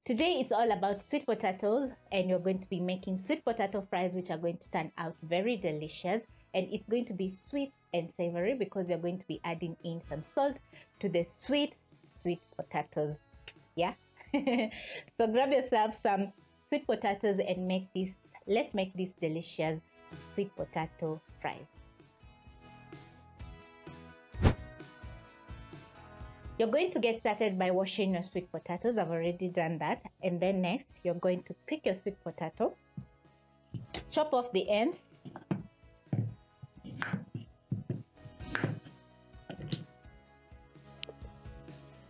Today it's all about sweet potatoes, and you're going to be making sweet potato fries, which are going to turn out very delicious. And it's going to be sweet and savory because we're going to be adding in some salt to the sweet potatoes. Yeah. So grab yourself some sweet potatoes and let's make this delicious sweet potato fries. You're going to get started by washing your sweet potatoes. I've already done that. And then next, you're going to pick your sweet potato, chop off the ends,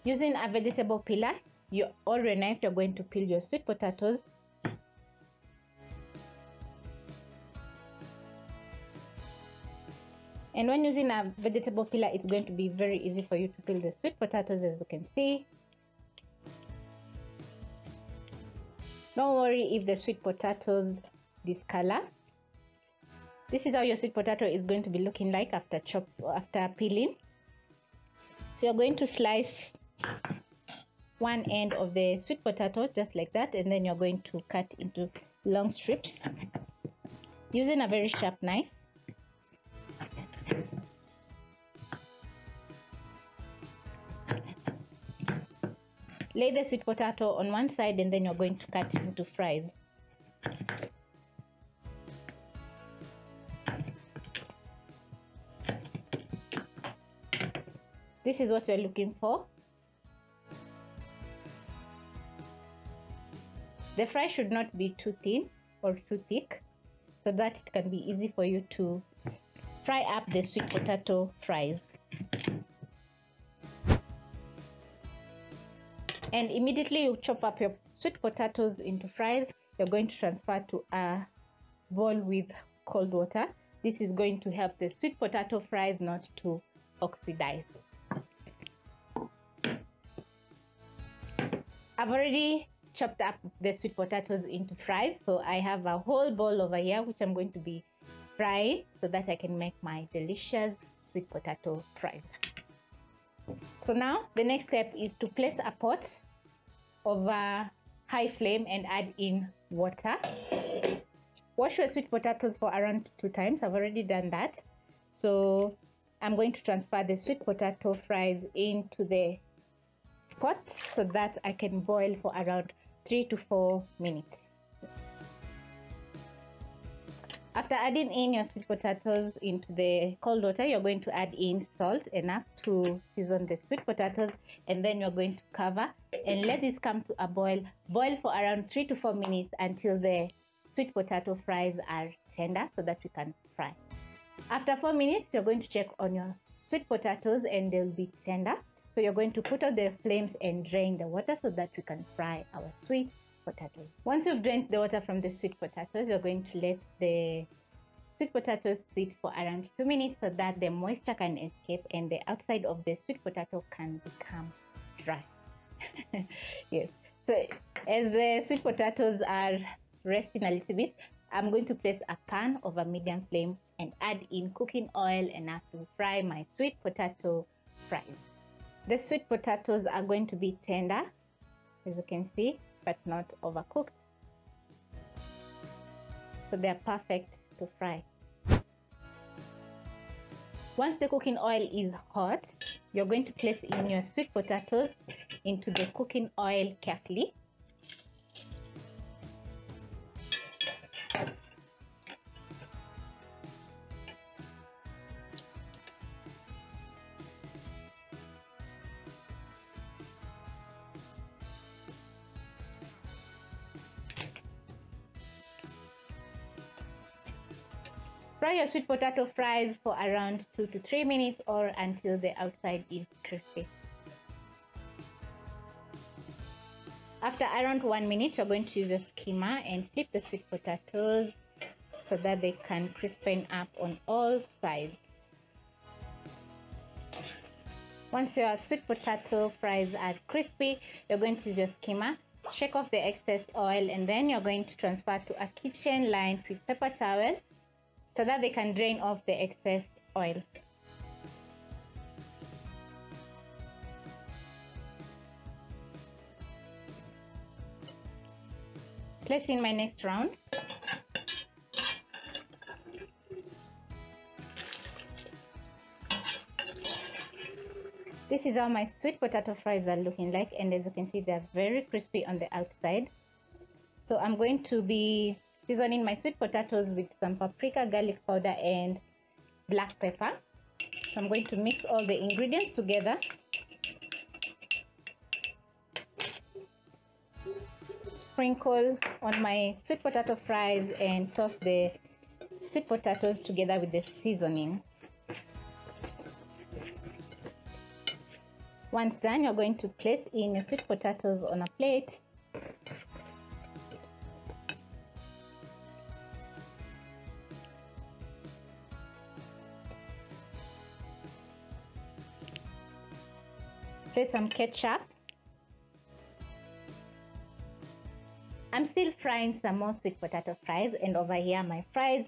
using a vegetable peeler or a knife. You're going to peel your sweet potatoes. And when using a vegetable peeler, it's going to be very easy for you to peel the sweet potatoes, as you can see. Don't worry if the sweet potatoes discolor. This is how your sweet potato is going to be looking like after peeling. So you're going to slice one end of the sweet potato just like that, and then you're going to cut into long strips using a very sharp knife. Lay the sweet potato on one side, and then you're going to cut into fries. This is what you're looking for. The fry should not be too thin or too thick, so that it can be easy for you to fry up the sweet potato fries. And immediately you chop up your sweet potatoes into fries, you're going to transfer to a bowl with cold water. This is going to help the sweet potato fries not to oxidize. I've already chopped up the sweet potatoes into fries, so I have a whole bowl over here which I'm going to be frying so that I can make my delicious sweet potato fries. So now the next step is to place a pot over high flame and add in water. Wash your sweet potatoes for around 2 times. I've already done that. So I'm going to transfer the sweet potato fries into the pot so that I can boil for around 3 to 4 minutes. After adding in your sweet potatoes into the cold water, you're going to add in salt, enough to season the sweet potatoes, and then you're going to cover and let this come to a boil. Boil for around 3 to 4 minutes until the sweet potato fries are tender so that you can fry. After 4 minutes, you're going to check on your sweet potatoes and they'll be tender. So you're going to put out the flames and drain the water so that we can fry our sweet potatoes. Once you've drained the water from the sweet potatoes, you're going to let the sweet potatoes sit for around 2 minutes so that the moisture can escape and the outside of the sweet potato can become dry. Yes, so as the sweet potatoes are resting a little bit, I'm going to place a pan over medium flame and add in cooking oil enough to fry my sweet potato fries. The sweet potatoes are going to be tender, as you can see, but not overcooked, so they're perfect to fry. Once the cooking oil is hot, you're going to place in your sweet potatoes into the cooking oil carefully. Fry your sweet potato fries for around 2 to 3 minutes or until the outside is crispy. After around 1 minute, you're going to use a skimmer and flip the sweet potatoes so that they can crispen up on all sides. Once your sweet potato fries are crispy, you're going to use a skimmer, shake off the excess oil, and then you're going to transfer to a kitchen lined with paper towel so that they can drain off the excess oil. place in my next round. This is how my sweet potato fries are looking like, and as you can see, they're very crispy on the outside. So I'm going to be seasoning my sweet potatoes with some paprika, garlic powder, and black pepper. So I'm going to mix all the ingredients together. Sprinkle on my sweet potato fries and toss the sweet potatoes together with the seasoning. Once done, you're going to place in your sweet potatoes on a plate. Place some ketchup. I'm still frying some more sweet potato fries, and over here my fries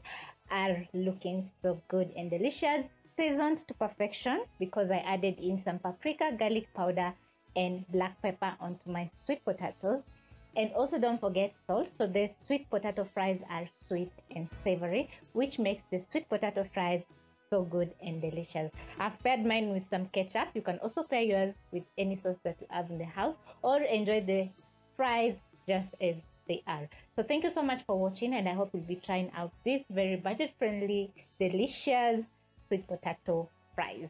are looking so good and delicious, seasoned to perfection because I added in some paprika, garlic powder, and black pepper onto my sweet potatoes. And also don't forget salt. So the sweet potato fries are sweet and savory, which makes the sweet potato fries so good and delicious. I've paired mine with some ketchup. You can also pair yours with any sauce that you have in the house, or enjoy the fries just as they are. So thank you so much for watching, and I hope you'll be trying out this very budget friendly, delicious sweet potato fries.